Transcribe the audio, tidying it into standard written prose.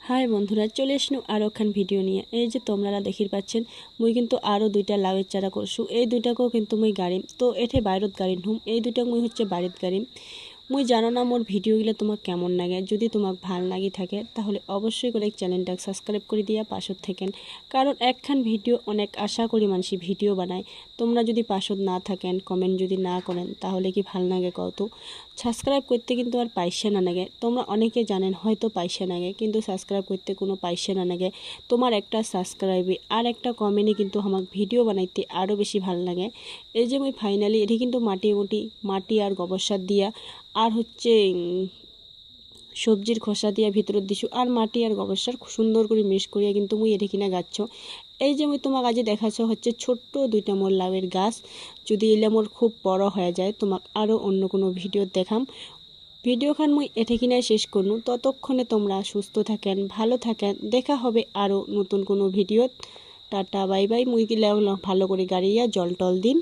High বন্ধুরা, চলে আসনু আরও একখান ভিডিও নিয়ে। এই যে তোমরা দেখির পাচ্ছেন মুই কিন্তু আরও দুইটা লাউয়ের চারা করছু। এই দুইটাকেও কিন্তু মুই গাড়িম, তো এঠে বাইরত গাড়িন হুম। এই দুইটা মুই হচ্ছে বাড়িত গাড়িম। মুই জানো না মোর ভিডিওগুলো তোমাক কেমন লাগে। যদি তোমাক ভাল লাগি থাকে তাহলে অবশ্যই করে চ্যানেলটা সাবস্ক্রাইব করে দিয়া পাশত থাকেন, কারণ একখান ভিডিও অনেক আশা করি মানুষ ভিডিও বানায়। তোমরা যদি পাশত না থাকেন, কমেন্ট যদি না করেন তাহলে কি ভাল লাগে কত? সাবস্ক্রাইব করতে কিন্তু আর পয়সা না লাগে। তোমরা অনেকে জানেন হয়তো পয়সা লাগে, কিন্তু সাবস্ক্রাইব করতে কোনো পয়সা না লাগে। তোমার একটা সাবস্ক্রাইবে আর একটা কমেন্টে কিন্তু আমার ভিডিও বানাইতে আরও বেশি ভাল লাগে। এই যে মুই ফাইনালি এটি কিন্তু মাটি আর গোবর সার দিয়া আর হচ্ছে সবজির খোসা দিয়া ভিতরত দিছু, আর মাটি আর গোবর সার খুব সুন্দর করে মিক্স করিয়া কিন্তু মুই এটি কিনা গাছ। এই যে মুই তোমাক আজ দেখাচ্ছ হচ্ছে ছোট্ট দুইটা মোর লাউয়ের গাছ। যদি এলে মোর খুব বড় হয়ে যায় তোমাক আরও অন্য কোনো ভিডিও দেখাম। ভিডিওখান মুই এঠে কিনায় শেষ করনু। ততক্ষণে তোমরা সুস্থ থাকেন, ভালো থাকেন। দেখা হবে আরও নতুন কোনো ভিডিও। Tata bye bye. মুই গেলে ভালো করে গাড়িয়া জল টল দিন।